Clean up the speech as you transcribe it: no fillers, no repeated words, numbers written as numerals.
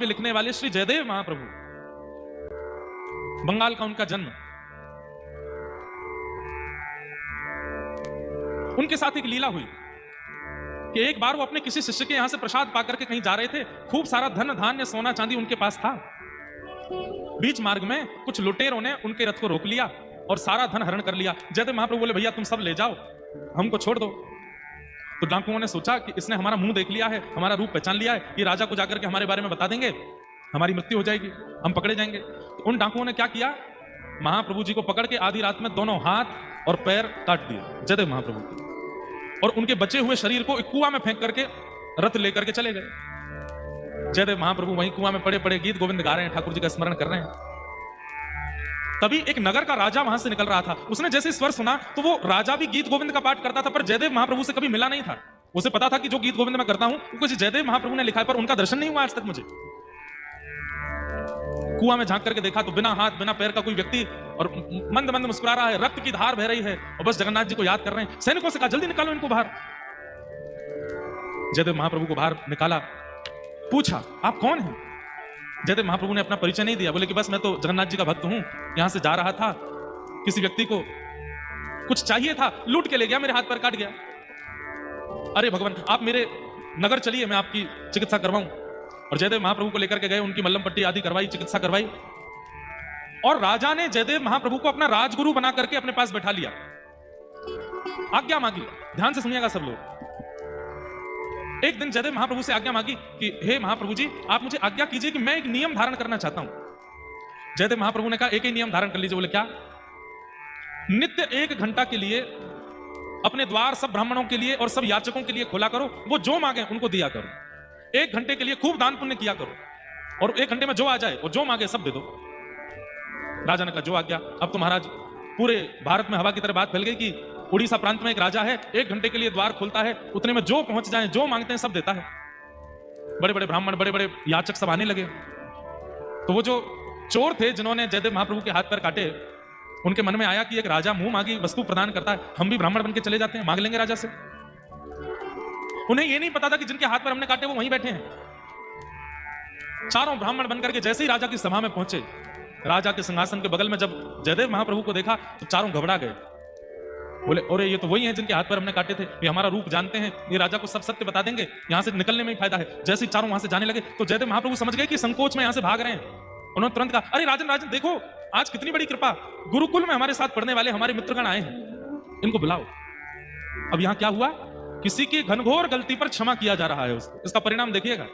लिखने वाले श्री जयदेव महाप्रभु, बंगाल का उनका जन्म। उनके साथ एक लीला हुई कि एक बार वो अपने किसी शिष्य के यहां से प्रसाद पाकर के कहीं जा रहे थे। खूब सारा धन धान्य सोना चांदी उनके पास था। बीच मार्ग में कुछ लुटेरों ने उनके रथ को रोक लिया और सारा धन हरण कर लिया। जयदेव महाप्रभु बोले, भैया तुम सब ले जाओ, हमको छोड़ दो। तो डाकुओं ने सोचा कि इसने हमारा मुंह देख लिया है, हमारा रूप पहचान लिया है, ये राजा को जाकर के हमारे बारे में बता देंगे, हमारी मृत्यु हो जाएगी, हम पकड़े जाएंगे। तो उन डाकुओं ने क्या किया, महाप्रभु जी को पकड़ के आधी रात में दोनों हाथ और पैर काट दिए जयदेव महाप्रभु के, और उनके बचे हुए शरीर को एक कुआं में फेंक करके रथ लेकर के चले गए। जयदेव महाप्रभु वहीं कुआं में पड़े पड़े गीत गोविंद गा रहे हैं, ठाकुर जी का स्मरण कर रहे हैं। तभी एक नगर का राजा वहां से निकल रहा था। उसने जैसे स्वर सुना तो वो राजा भी गीत गोविंद का पाठ करता था, पर जयदेव महाप्रभु से कभी मिला नहीं था। उसे पता था कि जो गीत गोविंद मैं करता हूं वो कुछ जयदेव महाप्रभु ने लिखा है, पर उनका दर्शन नहीं हुआ आज तक मुझे। कुआं में झांक करके देखा तो बिना हाथ बिना पैर का कोई व्यक्ति, और मंद मंद मुस्कुरा रहा है, रक्त की धार बह रही है, और बस जगन्नाथ जी को याद कर रहे हैं। सैनिकों से कहा, जल्दी निकालो इनको बाहर। जयदेव महाप्रभु को बाहर निकाला, पूछा, आप कौन हैं? जयदेव महाप्रभु ने अपना परिचय नहीं दिया, बोले कि बस मैं तो जगन्नाथ जी का भक्त हूं, यहां से जा रहा था, किसी व्यक्ति को कुछ चाहिए था, लूट के ले गया, मेरे हाथ पैर काट गया। अरे भगवान, आप मेरे नगर चलिए, मैं आपकी चिकित्सा करवाऊं। और जयदेव महाप्रभु को लेकर के गए, उनकी मल्लम पट्टी आदि करवाई, चिकित्सा करवाई, और राजा ने जयदेव महाप्रभु को अपना राजगुरु बना करके अपने पास बैठा लिया। आज्ञा मांगी, ध्यान से सुनिएगा सब लोग। एक दिन जयदेव महाप्रभु से आज्ञा मांगी कि हे महाप्रभु जी, आप मुझे आज्ञा कीजिए कि मैं एक नियम धारण करना चाहता हूं। जयदेव महाप्रभु ने कहा, एक ही नियम धारण कर लीजिए। बोले क्या? नित्य 1 घंटा के लिए अपने द्वार सब ब्राह्मणों के लिए और सब याचकों के लिए खोला करो, वो जो मांगे उनको दिया करो। 1 घंटे के लिए खूब दान पुण्य किया करो, और 1 घंटे में जो आ जाए और जो मांगे सब दे दो। राजा ने कहा, जो आज्ञा। अब तो महाराज पूरे भारत में हवा की तरह बात फैल गई कि उड़ीसा प्रांत में एक राजा है, 1 घंटे के लिए द्वार खोलता है, उतने में जो पहुंच जाए, जो मांगते हैं सब देता है। बड़े बड़े ब्राह्मण, बड़े बड़े याचक सब आने लगे। तो वो जो चोर थे जिन्होंने जयदेव महाप्रभु के हाथ पैर काटे, उनके मन में आया कि एक राजा मुंह मांगी वस्तु प्रदान करता है, हम भी ब्राह्मण बन के चले जाते हैं, मांग लेंगे राजा से। उन्हें यह नहीं पता था कि जिनके हाथ पैर हमने काटे वो वहीं बैठे हैं। चारों ब्राह्मण बनकर के जैसे ही राजा की सभा में पहुंचे, राजा के सिंहासन के बगल में जब जयदेव महाप्रभु को देखा तो चारों घबरा गए। बोले, अरे ये तो वही हैं जिनके हाथ पर हमने काटे थे, ये हमारा रूप जानते हैं, ये राजा को सब सत्य बता देंगे, यहां से निकलने में ही फायदा है। जैसे ही चारों वहां से जाने लगे तो जयदेव महाप्रभु समझ गए कि संकोच में यहां से भाग रहे हैं। उन्होंने तुरंत कहा, अरे राजन राजन देखो, आज कितनी बड़ी कृपा, गुरुकुल में हमारे साथ पढ़ने वाले हमारे मित्रगण आए हैं, इनको बुलाओ। अब यहां क्या हुआ, किसी की घनघोर गलती पर क्षमा किया जा रहा है उसको। इसका परिणाम देखिएगा।